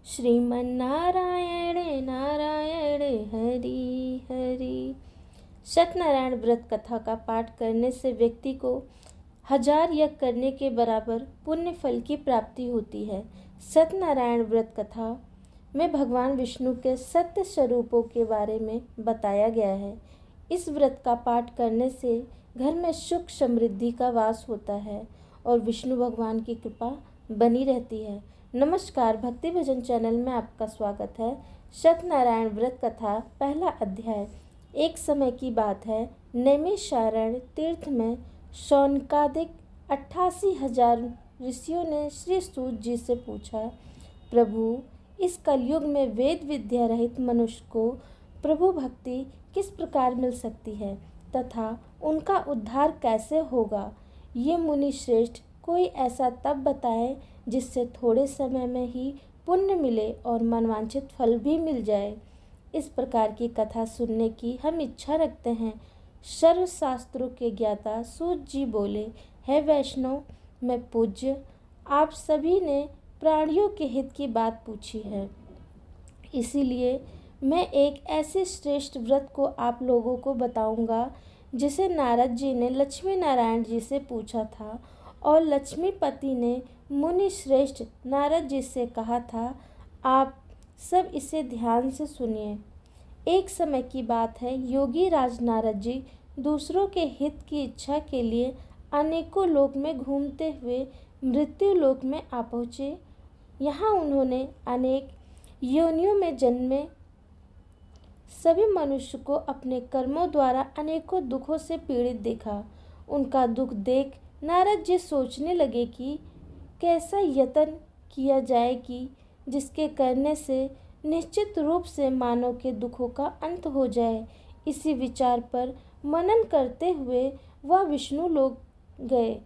श्रीमन्नारायण नारायण हरि हरि। सत्यनारायण व्रत कथा का पाठ करने से व्यक्ति को 1000 यज्ञ करने के बराबर पुण्य फल की प्राप्ति होती है। सत्यनारायण व्रत कथा में भगवान विष्णु के सत्य स्वरूपों के बारे में बताया गया है। इस व्रत का पाठ करने से घर में सुख समृद्धि का वास होता है और विष्णु भगवान की कृपा बनी रहती है। नमस्कार, भक्ति भजन चैनल में आपका स्वागत है। सत्यनारायण व्रत कथा पहला अध्याय। एक समय की बात है, नैमिषारण्य तीर्थ में शौनकादिक 88,000 ऋषियों ने श्री सूत जी से पूछा, प्रभु, इस कलयुग में वेद विद्या रहित मनुष्य को प्रभु भक्ति किस प्रकार मिल सकती है तथा उनका उद्धार कैसे होगा? ये मुनि श्रेष्ठ कोई ऐसा तप बताएं जिससे थोड़े समय में ही पुण्य मिले और मनवांछित फल भी मिल जाए। इस प्रकार की कथा सुनने की हम इच्छा रखते हैं। सर्वशास्त्रों के ज्ञाता सूत जी बोले, हे वैष्णव, मैं पूज्य, आप सभी ने प्राणियों के हित की बात पूछी है, इसीलिए मैं एक ऐसे श्रेष्ठ व्रत को आप लोगों को बताऊंगा जिसे नारद जी ने लक्ष्मी नारायण जी से पूछा था और लक्ष्मीपति ने मुनि श्रेष्ठ नारद जी से कहा था। आप सब इसे ध्यान से सुनिए। एक समय की बात है, योगी राज नारद जी दूसरों के हित की इच्छा के लिए अनेकों लोक में घूमते हुए मृत्यु लोक में आ पहुँचे। यहाँ उन्होंने अनेक योनियों में जन्मे सभी मनुष्य को अपने कर्मों द्वारा अनेकों दुखों से पीड़ित देखा। उनका दुख देख नारद जी सोचने लगे कि कैसा यत्न किया जाए कि जिसके करने से निश्चित रूप से मानव के दुखों का अंत हो जाए। इसी विचार पर मनन करते हुए वह विष्णु लोक गए।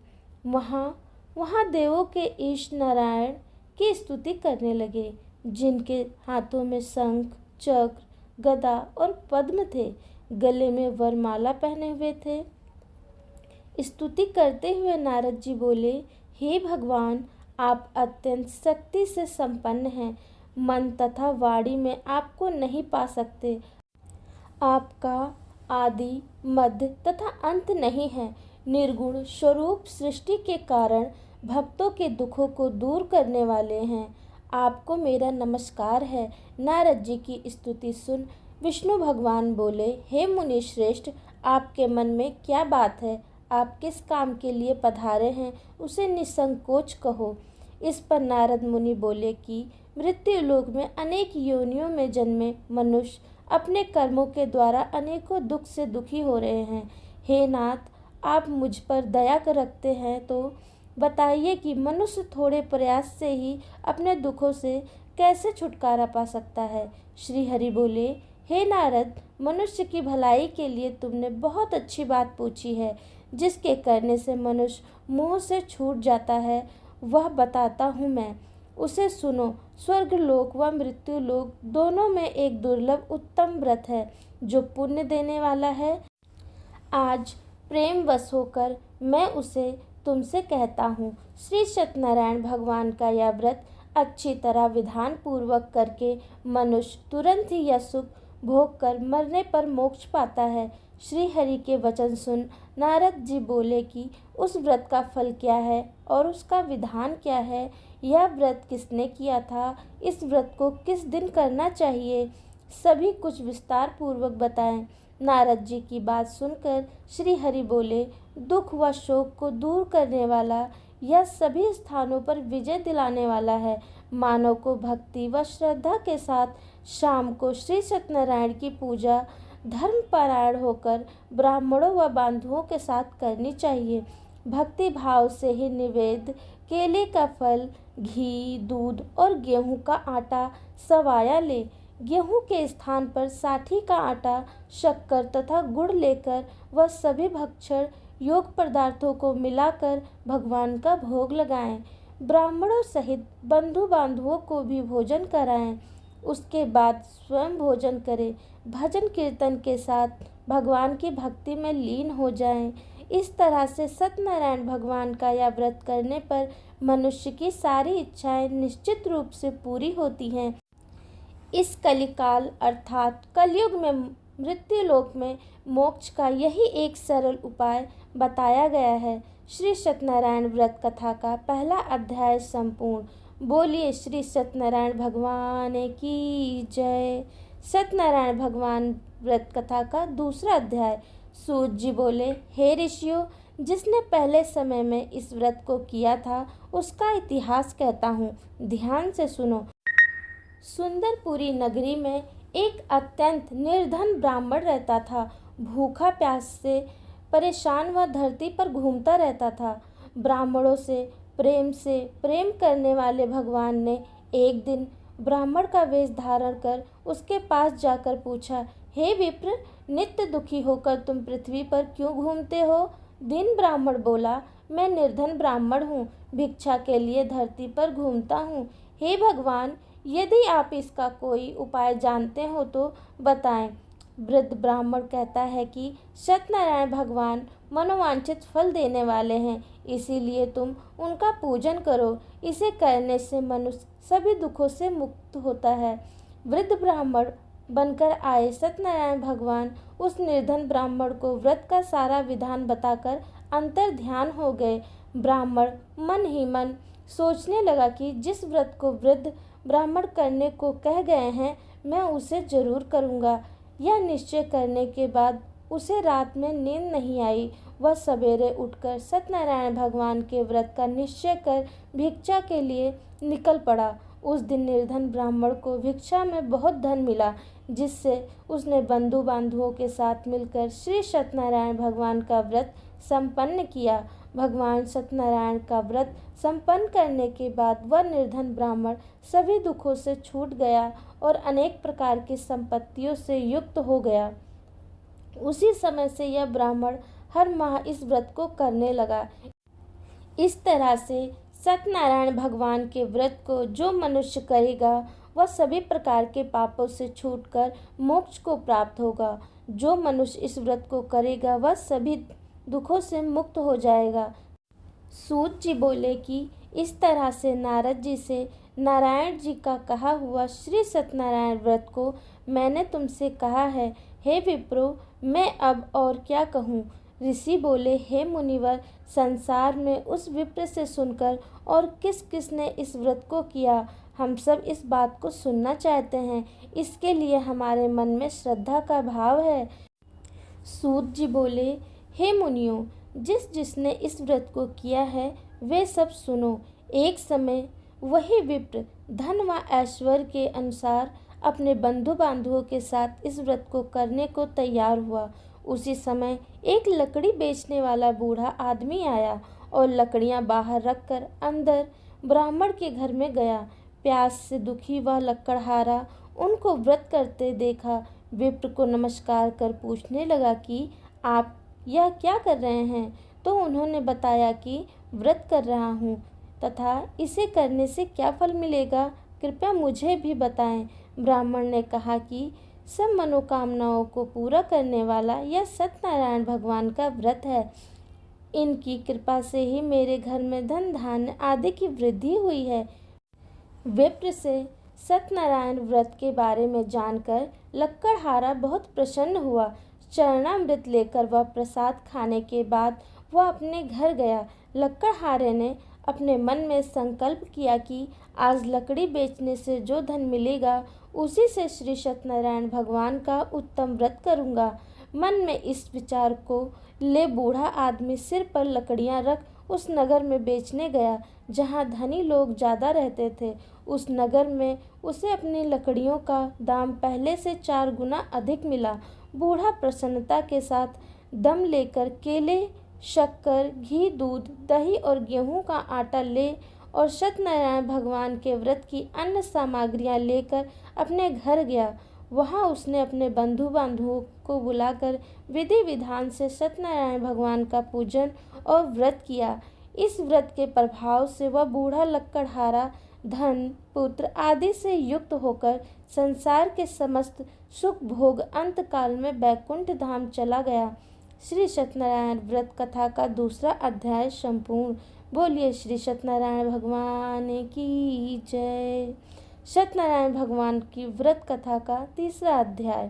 वहाँ देवों के ईश नारायण की स्तुति करने लगे, जिनके हाथों में शंख, चक्र, गदा और पद्म थे, गले में वरमाला पहने हुए थे। स्तुति करते हुए नारद जी बोले, हे भगवान, आप अत्यंत शक्ति से संपन्न हैं। मन तथा वाणी में आपको नहीं पा सकते। आपका आदि, मध्य तथा अंत नहीं है। निर्गुण स्वरूप सृष्टि के कारण भक्तों के दुखों को दूर करने वाले हैं। आपको मेरा नमस्कार है। नारद जी की स्तुति सुन विष्णु भगवान बोले, हे मुनि श्रेष्ठ, आपके मन में क्या बात है? आप किस काम के लिए पधारे हैं, उसे निसंकोच कहो। इस पर नारद मुनि बोले कि मृत्यु लोक में अनेक योनियों में जन्मे मनुष्य अपने कर्मों के द्वारा अनेकों दुख से दुखी हो रहे हैं। हे नाथ, आप मुझ पर दया कर रखते हैं तो बताइए कि मनुष्य थोड़े प्रयास से ही अपने दुखों से कैसे छुटकारा पा सकता है। श्री हरि बोले, हे नारद, मनुष्य की भलाई के लिए तुमने बहुत अच्छी बात पूछी है। जिसके करने से मनुष्य मोह से छूट जाता है वह बताता हूँ मैं, उसे सुनो। स्वर्ग लोक व मृत्यु लोक दोनों में एक दुर्लभ उत्तम व्रत है जो पुण्य देने वाला है। आज प्रेम वश होकर मैं उसे तुमसे कहता हूँ। श्री सत्यनारायण भगवान का यह व्रत अच्छी तरह विधान पूर्वक करके मनुष्य तुरंत ही यह सुख भोग कर मरने पर मोक्ष पाता है। श्री हरि के वचन सुन नारद जी बोले कि उस व्रत का फल क्या है और उसका विधान क्या है? यह व्रत किसने किया था? इस व्रत को किस दिन करना चाहिए? सभी कुछ विस्तार पूर्वक बताएं। नारद जी की बात सुनकर श्री हरि बोले, दुख व शोक को दूर करने वाला, यह सभी स्थानों पर विजय दिलाने वाला है। मानव को भक्ति व श्रद्धा के साथ शाम को श्री सत्यनारायण की पूजा धर्मपरायण होकर ब्राह्मणों व बंधुओं के साथ करनी चाहिए। भक्ति भाव से ही निवेद, केले का फल, घी, दूध और गेहूं का आटा सवाया ले। गेहूं के स्थान पर साठी का आटा, शक्कर तथा गुड़ लेकर वह सभी भक्षण योग पदार्थों को मिलाकर भगवान का भोग लगाएं। ब्राह्मणों सहित बंधु बांधवों को भी भोजन कराएं। उसके बाद स्वयं भोजन करें। भजन कीर्तन के साथ भगवान की भक्ति में लीन हो जाएं। इस तरह से सत्यनारायण भगवान का यह व्रत करने पर मनुष्य की सारी इच्छाएं निश्चित रूप से पूरी होती हैं। इस कलिकाल अर्थात कलयुग में मृत्युलोक में मोक्ष का यही एक सरल उपाय बताया गया है। श्री सत्यनारायण व्रत कथा का पहला अध्याय संपूर्ण। बोलिए श्री सत्यनारायण भगवान की जय। सत्यनारायण भगवान व्रत कथा का दूसरा अध्याय। सूत जी बोले, हे ऋषियों, जिसने पहले समय में इस व्रत को किया था उसका इतिहास कहता हूँ, ध्यान से सुनो। सुंदरपुरी नगरी में एक अत्यंत निर्धन ब्राह्मण रहता था। भूखा प्यास से परेशान वह धरती पर घूमता रहता था। ब्राह्मणों से प्रेम करने वाले भगवान ने एक दिन ब्राह्मण का वेश धारण कर उसके पास जाकर पूछा, हे विप्र, नित्य दुखी होकर तुम पृथ्वी पर क्यों घूमते हो? दीन ब्राह्मण बोला, मैं निर्धन ब्राह्मण हूँ, भिक्षा के लिए धरती पर घूमता हूँ। हे भगवान, यदि आप इसका कोई उपाय जानते हो तो बताएं। वृद्ध ब्राह्मण कहता है कि सत्यनारायण भगवान मनोवांछित फल देने वाले हैं, इसीलिए तुम उनका पूजन करो। इसे करने से मनुष्य सभी दुखों से मुक्त होता है। वृद्ध ब्राह्मण बनकर आए सत्यनारायण भगवान उस निर्धन ब्राह्मण को व्रत का सारा विधान बताकर अंतर ध्यान हो गए। ब्राह्मण मन ही मन सोचने लगा कि जिस व्रत को वृद्ध ब्राह्मण करने को कह गए हैं, मैं उसे जरूर करूँगा। यह निश्चय करने के बाद उसे रात में नींद नहीं आई। वह सवेरे उठकर सत्यनारायण भगवान के व्रत का निश्चय कर भिक्षा के लिए निकल पड़ा। उस दिन निर्धन ब्राह्मण को भिक्षा में बहुत धन मिला, जिससे उसने बंधु बांधवों के साथ मिलकर श्री सत्यनारायण भगवान का व्रत संपन्न किया। भगवान सत्यनारायण का व्रत संपन्न करने के बाद वह निर्धन ब्राह्मण सभी दुखों से छूट गया और अनेक प्रकार की संपत्तियों से युक्त हो गया। उसी समय से यह ब्राह्मण हर माह इस व्रत को करने लगा। इस तरह से सत्यनारायण भगवान के व्रत को जो मनुष्य करेगा वह सभी प्रकार के पापों से छूटकर मोक्ष को प्राप्त होगा। जो मनुष्य इस व्रत को करेगा वह सभी दुखों से मुक्त हो जाएगा। सूत जी बोले कि इस तरह से नारद जी से नारायण जी का कहा हुआ श्री सत्यनारायण व्रत को मैंने तुमसे कहा है। हे विप्रो, मैं अब और क्या कहूँ? ऋषि बोले, हे मुनिवर, संसार में उस विप्र से सुनकर और किस किस ने इस व्रत को किया, हम सब इस बात को सुनना चाहते हैं। इसके लिए हमारे मन में श्रद्धा का भाव है। सूत जी बोले, हे मुनियों, जिसने इस व्रत को किया है वे सब सुनो। एक समय वही विप्र धन व ऐश्वर्य के अनुसार अपने बंधु बांधवों के साथ इस व्रत को करने को तैयार हुआ। उसी समय एक लकड़ी बेचने वाला बूढ़ा आदमी आया और लकड़ियां बाहर रखकर अंदर ब्राह्मण के घर में गया। प्यास से दुखी वह लकड़हारा उनको व्रत करते देखा। विप्र को नमस्कार कर पूछने लगा कि आप यह क्या कर रहे हैं? तो उन्होंने बताया कि व्रत कर रहा हूँ तथा इसे करने से क्या फल मिलेगा, कृपया मुझे भी बताएं। ब्राह्मण ने कहा कि सब मनोकामनाओं को पूरा करने वाला यह सत्यनारायण भगवान का व्रत है। इनकी कृपा से ही मेरे घर में धन धान्य आदि की वृद्धि हुई है। विप्र से सत्यनारायण व्रत के बारे में जानकर लक्कड़हारा बहुत प्रसन्न हुआ। चरणामृत लेकर वह प्रसाद खाने के बाद वह अपने घर गया। लक्कड़हारे ने अपने मन में संकल्प किया कि आज लकड़ी बेचने से जो धन मिलेगा उसी से श्री सत्यनारायण भगवान का उत्तम व्रत करूँगा। मन में इस विचार को ले बूढ़ा आदमी सिर पर लकड़ियाँ रख उस नगर में बेचने गया जहाँ धनी लोग ज़्यादा रहते थे। उस नगर में उसे अपनी लकड़ियों का दाम पहले से 4 गुना अधिक मिला। बूढ़ा प्रसन्नता के साथ दम लेकर केले, शक्कर, घी, दूध, दही और गेहूं का आटा ले और सत्यनारायण भगवान के व्रत की अन्य सामग्रियां लेकर अपने घर गया। वहां उसने अपने बंधु बांधवों को बुलाकर विधि विधान से सत्यनारायण भगवान का पूजन और व्रत किया। इस व्रत के प्रभाव से वह बूढ़ा लक्कड़हारा धन, पुत्र आदि से युक्त होकर संसार के समस्त सुख भोग अंतकाल में बैकुंठ धाम चला गया। श्री सत्यनारायण व्रत कथा का दूसरा अध्याय संपूर्ण। बोलिए श्री सत्यनारायण भगवान की जय। सत्यनारायण भगवान की व्रत कथा का तीसरा अध्याय।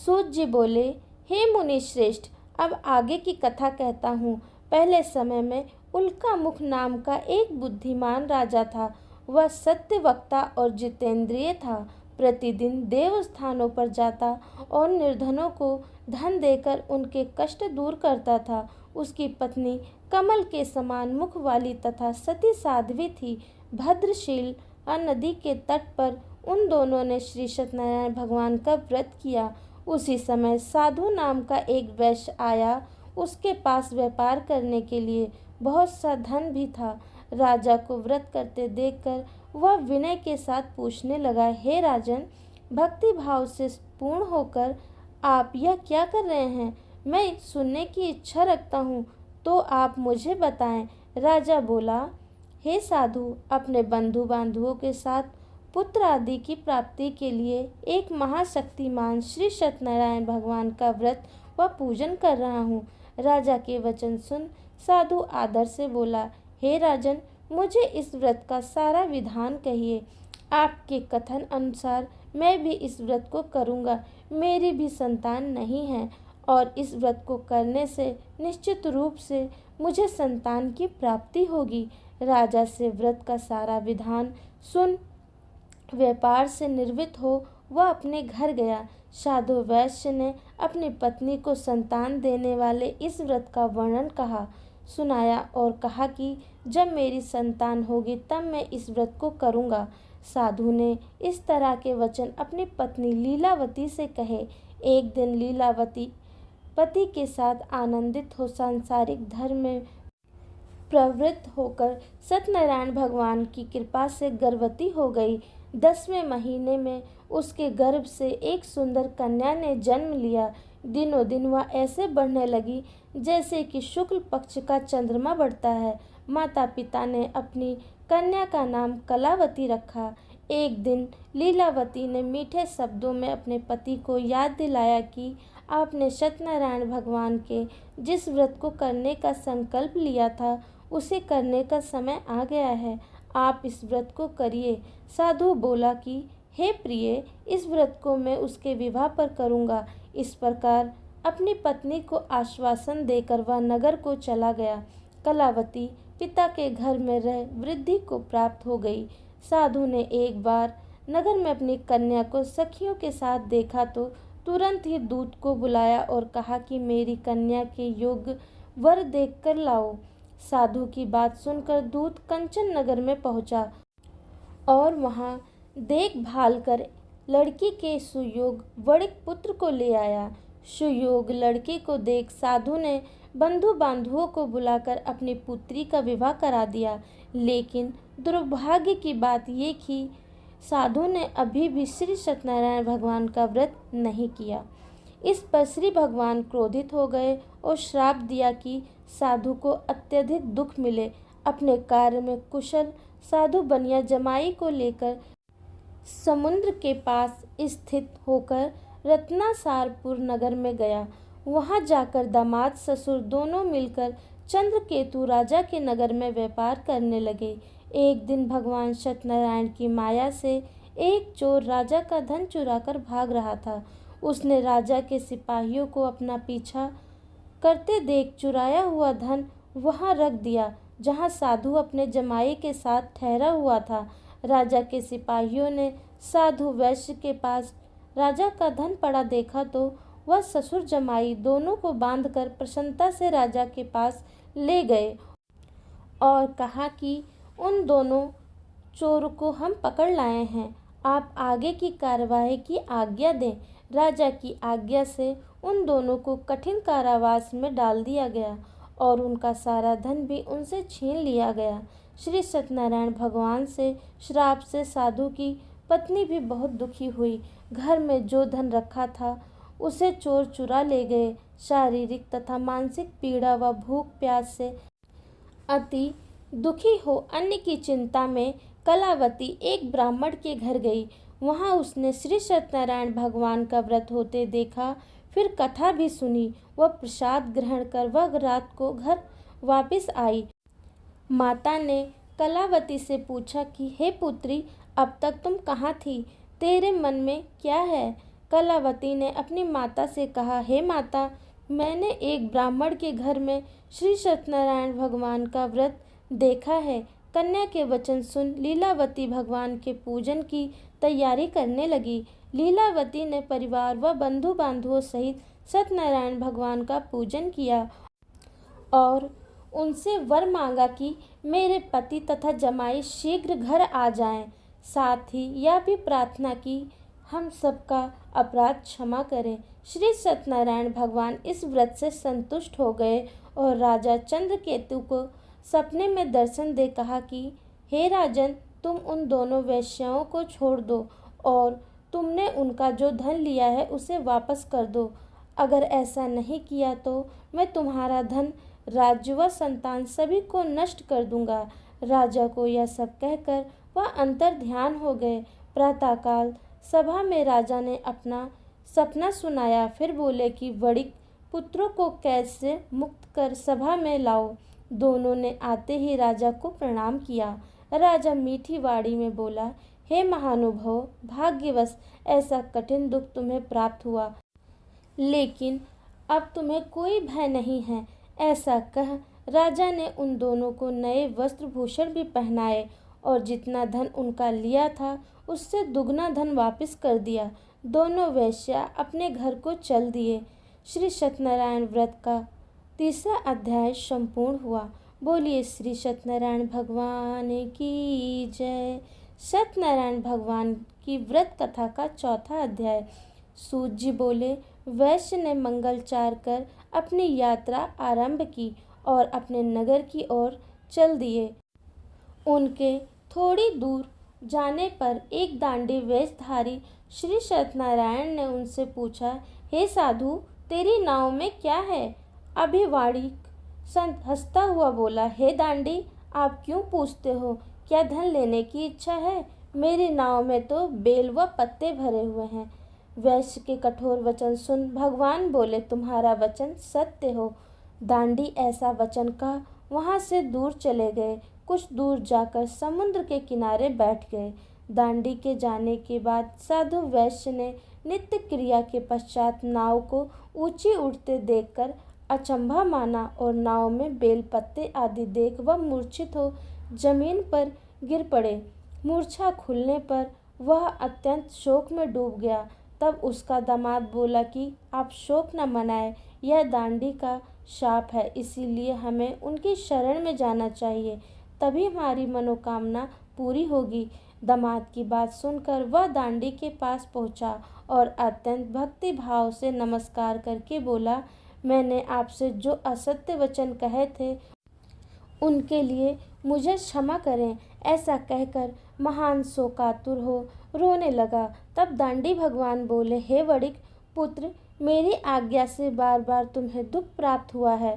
सूत जी बोले, हे मुनि श्रेष्ठ, अब आगे की कथा कहता हूँ। पहले समय में उल्का मुख नाम का एक बुद्धिमान राजा था। वह सत्य वक्ता और जितेंद्रिय था। प्रतिदिन देवस्थानों पर जाता और निर्धनों को धन देकर उनके कष्ट दूर करता था। उसकी पत्नी कमल के समान मुख वाली तथा सती साध्वी थी। भद्रशील नदी के तट पर उन दोनों ने श्री सत्यनारायण भगवान का व्रत किया। उसी समय साधु नाम का एक वैश्य आया। उसके पास व्यापार करने के लिए बहुत सा धन भी था। राजा को व्रत करते देखकर वह विनय के साथ पूछने लगा, हे राजन, भक्ति भाव से पूर्ण होकर आप यह क्या कर रहे हैं? मैं सुनने की इच्छा रखता हूँ, तो आप मुझे बताएं। राजा बोला, हे साधु, अपने बंधु बांधवों के साथ पुत्र आदि की प्राप्ति के लिए एक महाशक्तिमान श्री सत्यनारायण भगवान का व्रत व पूजन कर रहा हूँ। राजा के वचन सुन साधु आदर से बोला, हे राजन, मुझे इस व्रत का सारा विधान कहिए। आपके कथन अनुसार मैं भी इस व्रत को करूँगा। मेरी भी संतान नहीं है और इस व्रत को करने से निश्चित रूप से मुझे संतान की प्राप्ति होगी। राजा से व्रत का सारा विधान सुन व्यापार से निर्वृत्त हो वह अपने घर गया। साधु वैश्य ने अपनी पत्नी को संतान देने वाले इस व्रत का वर्णन सुनाया और कहा कि जब मेरी संतान होगी तब मैं इस व्रत को करूँगा। साधु ने इस तरह के वचन अपनी पत्नी लीलावती से कहे। एक दिन लीलावती पति के साथ आनंदित हो सांसारिक धर्म में प्रवृत्त होकर सत्यनारायण भगवान की कृपा से गर्भवती हो गई। 10वें महीने में उसके गर्भ से एक सुंदर कन्या ने जन्म लिया। दिनों दिन वह ऐसे बढ़ने लगी जैसे कि शुक्ल पक्ष का चंद्रमा बढ़ता है। माता पिता ने अपनी कन्या का नाम कलावती रखा। एक दिन लीलावती ने मीठे शब्दों में अपने पति को याद दिलाया कि आपने सत्यनारायण भगवान के जिस व्रत को करने का संकल्प लिया था उसे करने का समय आ गया है। आप इस व्रत को करिए। साधु बोला कि हे प्रिय, इस व्रत को मैं उसके विवाह पर करूँगा। इस प्रकार अपनी पत्नी को आश्वासन देकर वह नगर को चला गया। कलावती पिता के घर में रह वृद्धि को प्राप्त हो गई। साधु ने एक बार नगर में अपनी कन्या को सखियों के साथ देखा तो तुरंत ही दूत को बुलाया और कहा कि मेरी कन्या के योग्य वर देखकर लाओ। साधु की बात सुनकर दूत कंचन नगर में पहुंचा और वहां देखभाल कर लड़की के सुयोग वणिक पुत्र को ले आया। सुयोग लड़की को देख साधु ने बंधु बांधुओं को बुलाकर अपनी पुत्री का विवाह करा दिया। लेकिन दुर्भाग्य की बात ये कि साधु ने अभी भी श्री सत्यनारायण भगवान का व्रत नहीं किया। इस पर श्री भगवान क्रोधित हो गए और श्राप दिया कि साधु को अत्यधिक दुख मिले। अपने कार्य में कुशल साधु बनिया जमाई को लेकर समुद्र के पास स्थित होकर रत्नासारपुर नगर में गया। वहां जाकर दामाद ससुर दोनों मिलकर चंद्रकेतु राजा के नगर में व्यापार करने लगे। एक दिन भगवान सत्यनारायण की माया से एक चोर राजा का धन चुराकर भाग रहा था। उसने राजा के सिपाहियों को अपना पीछा करते देख चुराया हुआ धन वहां रख दिया जहां साधु अपने जमाई के साथ ठहरा हुआ था। राजा के सिपाहियों ने साधु वैश्य के पास राजा का धन पड़ा देखा तो वह ससुर जमाई दोनों को बांधकर प्रसन्नता से राजा के पास ले गए और कहा कि उन दोनों चोर को हम पकड़ लाए हैं, आप आगे की कार्यवाही की आज्ञा दें। राजा की आज्ञा से उन दोनों को कठिन कारावास में डाल दिया गया और उनका सारा धन भी उनसे छीन लिया गया। श्री सत्यनारायण भगवान से श्राप से साधु की पत्नी भी बहुत दुखी हुई। घर में जो धन रखा था उसे चोर चुरा ले गए। शारीरिक तथा मानसिक पीड़ा व भूख प्यास से अति दुखी हो अन्न की चिंता में कलावती एक ब्राह्मण के घर गई। वहां उसने श्री सत्यनारायण भगवान का व्रत होते देखा। फिर कथा भी सुनी। वह प्रसाद ग्रहण कर वह रात को घर वापस आई। माता ने कलावती से पूछा कि हे पुत्री, अब तक तुम कहाँ थी? तेरे मन में क्या है? कलावती ने अपनी माता से कहा, हे माता, मैंने एक ब्राह्मण के घर में श्री सत्यनारायण भगवान का व्रत देखा है। कन्या के वचन सुन लीलावती भगवान के पूजन की तैयारी करने लगी। लीलावती ने परिवार व बंधु बांधवों सहित सत्यनारायण भगवान का पूजन किया और उनसे वर मांगा कि मेरे पति तथा जमाई शीघ्र घर आ जाएं। साथ ही यह भी प्रार्थना की, हम सबका अपराध क्षमा करें। श्री सत्यनारायण भगवान इस व्रत से संतुष्ट हो गए और राजा चंद्रकेतु को सपने में दर्शन दे कहा कि हे राजन, तुम उन दोनों वेश्याओं को छोड़ दो और तुमने उनका जो धन लिया है उसे वापस कर दो। अगर ऐसा नहीं किया तो मैं तुम्हारा धन, राज्य व संतान सभी को नष्ट कर दूंगा। राजा को यह सब कहकर वह अंतर ध्यान हो गए। प्रातःकाल सभा में राजा ने अपना सपना सुनाया। फिर बोले कि वणिक, पुत्रों को कैद से मुक्त कर सभा में लाओ। दोनों ने आते ही राजा को प्रणाम किया। राजा मीठी वाणी में बोला, हे महानुभाव, भाग्यवश ऐसा कठिन दुख तुम्हें प्राप्त हुआ, लेकिन अब तुम्हें कोई भय नहीं है। ऐसा कह राजा ने उन दोनों को नए वस्त्र भूषण भी पहनाए और जितना धन उनका लिया था उससे दुगना धन वापस कर दिया। दोनों वेश्या अपने घर को चल दिए। श्री सत्यनारायण व्रत का तीसरा अध्याय संपूर्ण हुआ। बोलिए श्री सत्यनारायण भगवान की जय। सत्यनारायण भगवान की व्रत कथा का चौथा अध्याय। सूत जी बोले, वैश्य ने मंगलचार कर अपनी यात्रा आरंभ की और अपने नगर की ओर चल दिए। उनके थोड़ी दूर जाने पर एक दांडी वेशधारी श्री सत्यनारायण ने उनसे पूछा, हे साधु, तेरी नाव में क्या है? अभिवाड़ी संत हंसता हुआ बोला, हे दांडी, आप क्यों पूछते हो? क्या धन लेने की इच्छा है? मेरी नाव में तो बेल व पत्ते भरे हुए हैं। वैश्य के कठोर वचन सुन भगवान बोले, तुम्हारा वचन सत्य हो। दांडी ऐसा वचन कह वहां से दूर चले गए। कुछ दूर जाकर समुद्र के किनारे बैठ गए। दांडी के जाने के बाद साधु वैश्य ने नित्य क्रिया के पश्चात नाव को ऊंची उठते देखकर अचंभा माना और नाव में बेल पत्ते आदि देख वह मूर्छित हो जमीन पर गिर पड़े। मूर्छा खुलने पर वह अत्यंत शोक में डूब गया। तब उसका दामाद बोला कि आप शोक न मनाएं, यह दांडी का शाप है, इसीलिए हमें उनकी शरण में जाना चाहिए, तभी हमारी मनोकामना पूरी होगी। दामाद की बात सुनकर वह दांडी के पास पहुंचा और अत्यंत भक्ति भाव से नमस्कार करके बोला, मैंने आपसे जो असत्य वचन कहे थे उनके लिए मुझे क्षमा करें। ऐसा कहकर महान शोकातुर हो रोने लगा। तब दांडी भगवान बोले, हे वणिक पुत्र, मेरी आज्ञा से बार बार तुम्हें दुख प्राप्त हुआ है,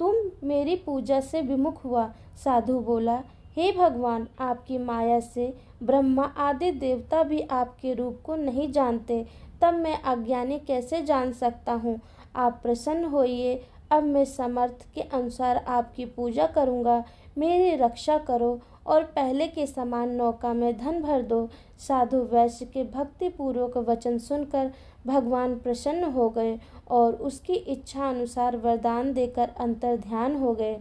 तुम मेरी पूजा से विमुख हुआ। साधु बोला, हे भगवान, आपकी माया से ब्रह्मा आदि देवता भी आपके रूप को नहीं जानते, तब मैं अज्ञानी कैसे जान सकता हूँ। आप प्रसन्न होइए, अब मैं समर्थ के अनुसार आपकी पूजा करूँगा। मेरी रक्षा करो और पहले के समान नौका में धन भर दो। साधु वैश्य के भक्तिपूर्वक वचन सुनकर भगवान प्रसन्न हो गए और उसकी इच्छा अनुसार वरदान देकर अंतर ध्यान हो गए।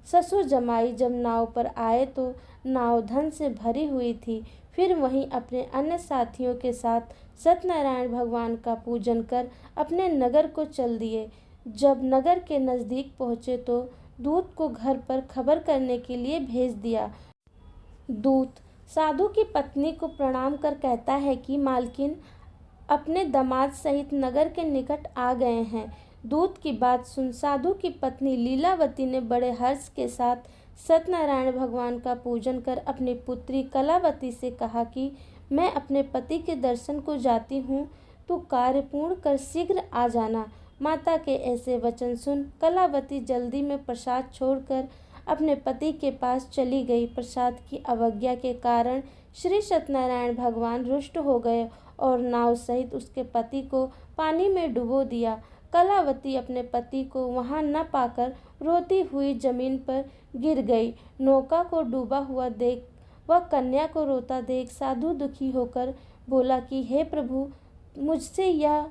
ससुर जमाई जब नाव पर आए तो नाव धन से भरी हुई थी। फिर वहीं अपने अन्य साथियों के साथ सत्यनारायण भगवान का पूजन कर अपने नगर को चल दिए। जब नगर के नज़दीक पहुँचे तो दूत को घर पर खबर करने के लिए भेज दिया। दूत साधु की पत्नी को प्रणाम कर कहता है कि मालकिन अपने दामाद सहित नगर के निकट आ गए हैं। दूत की बात सुन साधु की पत्नी लीलावती ने बड़े हर्ष के साथ सत्यनारायण भगवान का पूजन कर अपनी पुत्री कलावती से कहा कि मैं अपने पति के दर्शन को जाती हूँ, तू कार्य पूर्ण कर शीघ्र आ जाना। माता के ऐसे वचन सुन कलावती जल्दी में प्रसाद छोड़कर अपने पति के पास चली गई। प्रसाद की अवज्ञा के कारण श्री सत्यनारायण भगवान रुष्ट हो गए और नाव सहित उसके पति को पानी में डुबो दिया। कलावती अपने पति को वहां न पाकर रोती हुई जमीन पर गिर गई। नौका को डूबा हुआ देख वह कन्या को रोता देख साधु दुखी होकर बोला कि हे प्रभु, मुझसे या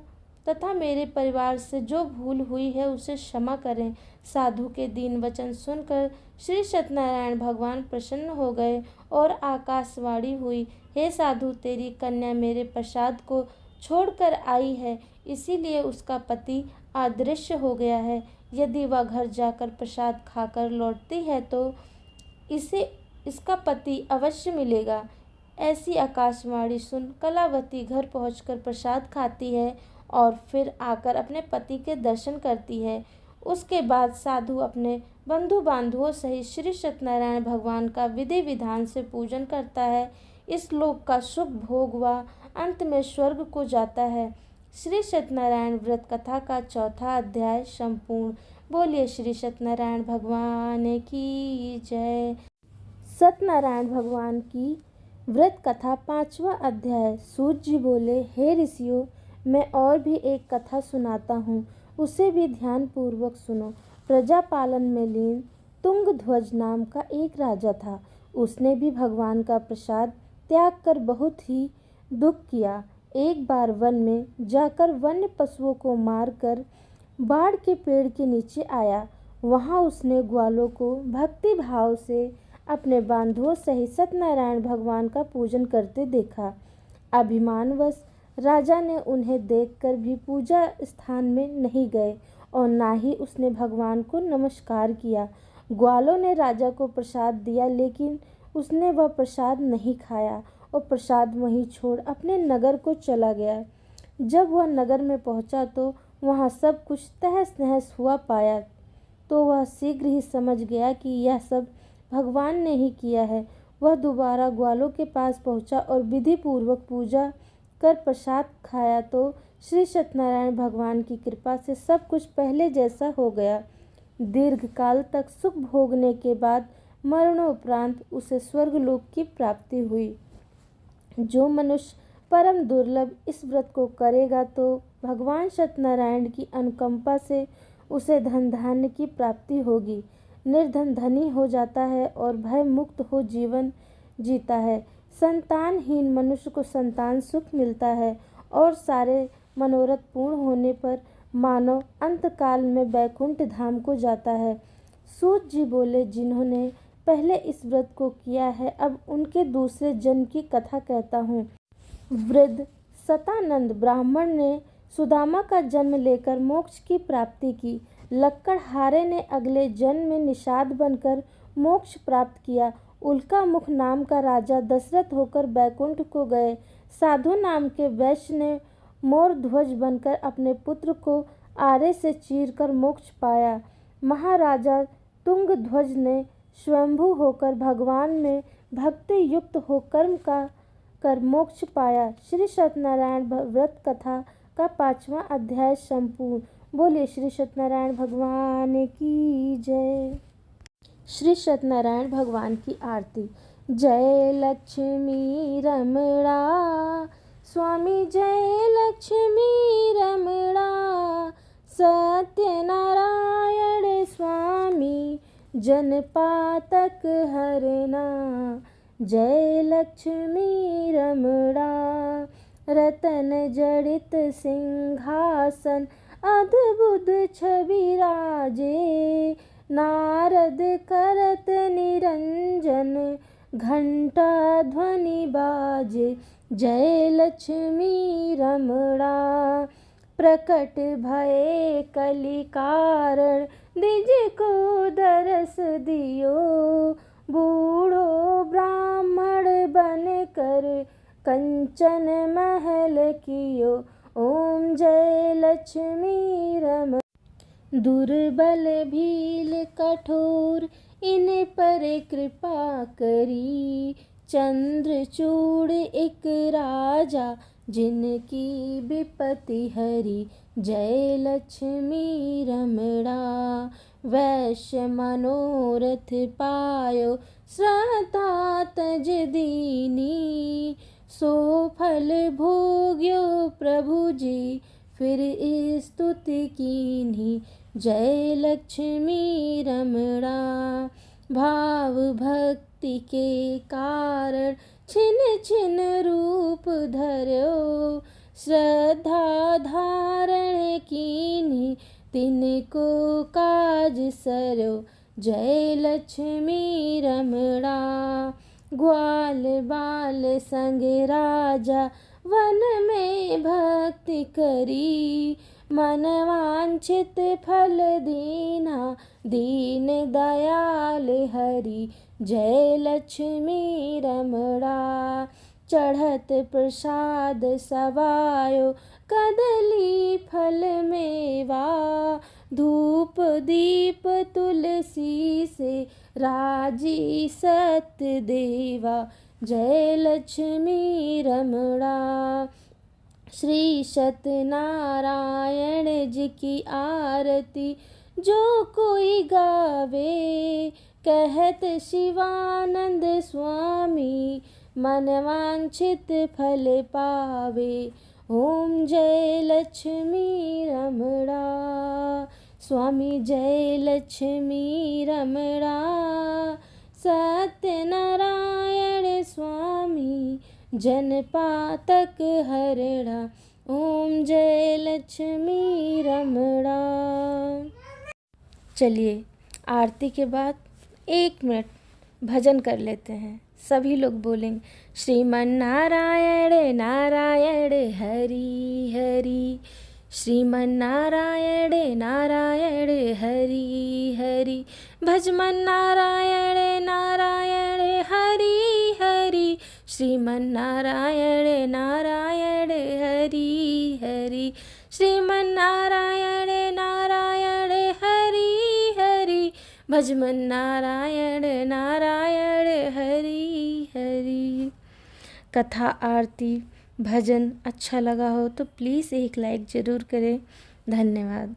तथा मेरे परिवार से जो भूल हुई है उसे क्षमा करें। साधु के दीन वचन सुनकर श्री सत्यनारायण भगवान प्रसन्न हो गए और आकाशवाणी हुई, हे साधु, तेरी कन्या मेरे प्रसाद को छोड़कर आई है, इसीलिए उसका पति अदृश्य हो गया है। यदि वह घर जाकर प्रसाद खाकर लौटती है तो इसे इसका पति अवश्य मिलेगा। ऐसी आकाशवाणी सुन कलावती घर पहुंचकर प्रसाद खाती है और फिर आकर अपने पति के दर्शन करती है। उसके बाद साधु अपने बंधु बांधवों सहित श्री सत्यनारायण भगवान का विधि विधान से पूजन करता है। इस लोक का सुख भोग व अंत में स्वर्ग को जाता है। श्री सत्यनारायण व्रत कथा का चौथा अध्याय संपूर्ण। बोलिए श्री सत्यनारायण भगवान की जय। सत्यनारायण भगवान की व्रत कथा पांचवा अध्याय। सूत जी बोले, हे ऋषियों, मैं और भी एक कथा सुनाता हूँ, उसे भी ध्यान पूर्वक सुनो। प्रजा पालन में लीन तुंगध्वज नाम का एक राजा था। उसने भी भगवान का प्रसाद त्याग कर बहुत ही दुख किया। एक बार वन में जाकर वन्य पशुओं को मारकर बाड़ के पेड़ के नीचे आया। वहाँ उसने ग्वालों को भक्ति भाव से अपने बांधवों सहित सत्यनारायण भगवान का पूजन करते देखा। अभिमानवश राजा ने उन्हें देखकर भी पूजा स्थान में नहीं गए और ना ही उसने भगवान को नमस्कार किया। ग्वालों ने राजा को प्रसाद दिया, लेकिन उसने वह प्रसाद नहीं खाया और प्रसाद वहीं छोड़ अपने नगर को चला गया। जब वह नगर में पहुंचा तो वहां सब कुछ तहस नहस हुआ पाया, तो वह शीघ्र ही समझ गया कि यह सब भगवान ने ही किया है। वह दोबारा ग्वालों के पास पहुंचा और विधि पूर्वक पूजा कर प्रसाद खाया तो श्री सत्यनारायण भगवान की कृपा से सब कुछ पहले जैसा हो गया। दीर्घ काल तक सुख भोगने के बाद मरणोपरांत उसे स्वर्गलोक की प्राप्ति हुई। जो मनुष्य परम दुर्लभ इस व्रत को करेगा तो भगवान सत्यनारायण की अनुकंपा से उसे धन धान्य की प्राप्ति होगी। निर्धन धनी हो जाता है और भय मुक्त हो जीवन जीता है। संतानहीन मनुष्य को संतान सुख मिलता है और सारे मनोरथ पूर्ण होने पर मानव अंतकाल में वैकुंठ धाम को जाता है। सूत जी बोले, जिन्होंने पहले इस व्रत को किया है, अब उनके दूसरे जन्म की कथा कहता हूँ। वृद्ध सतानंद ब्राह्मण ने सुदामा का जन्म लेकर मोक्ष की प्राप्ति की। लक्कड़हारे ने अगले जन्म में निषाद बनकर मोक्ष प्राप्त किया। उल्का मुख नाम का राजा दशरथ होकर बैकुंठ को गए। साधु नाम के वैश्य ने मोर ध्वज बनकर अपने पुत्र को आरे से चीरकर मोक्ष पाया। महाराजा तुंगध्वज ने स्वयंभू होकर भगवान में भक्ति युक्त हो कर्म का कर मोक्ष पाया। श्री सत्यनारायण व्रत कथा का पांचवा अध्याय संपूर्ण। बोलिए श्री सत्यनारायण भगवान की जय। श्री सत्यनारायण भगवान की आरती। जय लक्ष्मी रमणा स्वामी, जय लक्ष्मी रमणा सत्यनारायण स्वामी, जन पातक हरना। जय लक्ष्मी रमणा रतन जड़ित सिंहासन, अद्भुत छवि राजे। नारद करत निरंजन, घंटा ध्वनि बाजे। जय लक्ष्मी रमणा प्रकट भये कलि कारण, निज को दरस दियो। बूढ़ो ब्राह्मण बन कर कंचन महल कियो। ओम जय लक्ष्मी रमणा। दुर्बल भील कठोर, इन पर कृपा करी। चंद्रचूड़ एक राजा, जिनकी विपत्ति हरी। जय लक्ष्मी रमणा वैश्य मनोरथ पायो श्रद्धा तज दीनी। सो फल भोग्यो प्रभु जी फिर स्तुति कीन्ही। जय लक्ष्मी रमणा। भाव भक्ति के कारण छिन छिन रूप धर्यो। श्रद्धा धारण कीन्ही तिनको काज सर्यो। जय लक्ष्मी रमणा। ग्वाल बाल संग राजा वन में भक्ति करी। मन वांछित फल दीना दीन दयाल हरि। जय लक्ष्मी रमणा। चढ़त प्रसाद सवायो कदली फल मेवा। धूप दीप तुलसी से राजी सत्य देवा। जय लक्ष्मी रमणा। श्री सत्यनारायण जी की आरती जो कोई गावे। कहत शिवानंद स्वामी मन वांछित फल पावे। ओम जय लक्ष्मी रमणा। स्वामी जय लक्ष्मी रमणा। सत्यनारायण स्वामी जन पातक हरणा। ओम जय लक्ष्मी रमणा। चलिए आरती के बाद 1 मिनट भजन कर लेते हैं। सभी लोग बोलेंगे श्रीमन नारायण नारायण हरि हरि। श्रीमन नारायण नारायण हरि हरि। भजमन नारायण नारायण हरि हरि। श्रीमन नारायण नारायण हरि हरि। श्रीमन नारायण नारायण हरि हरि। भजमन नारायण नारायण हरि हरि। कथा आरती भजन अच्छा लगा हो तो प्लीज़ एक लाइक ज़रूर करें। धन्यवाद।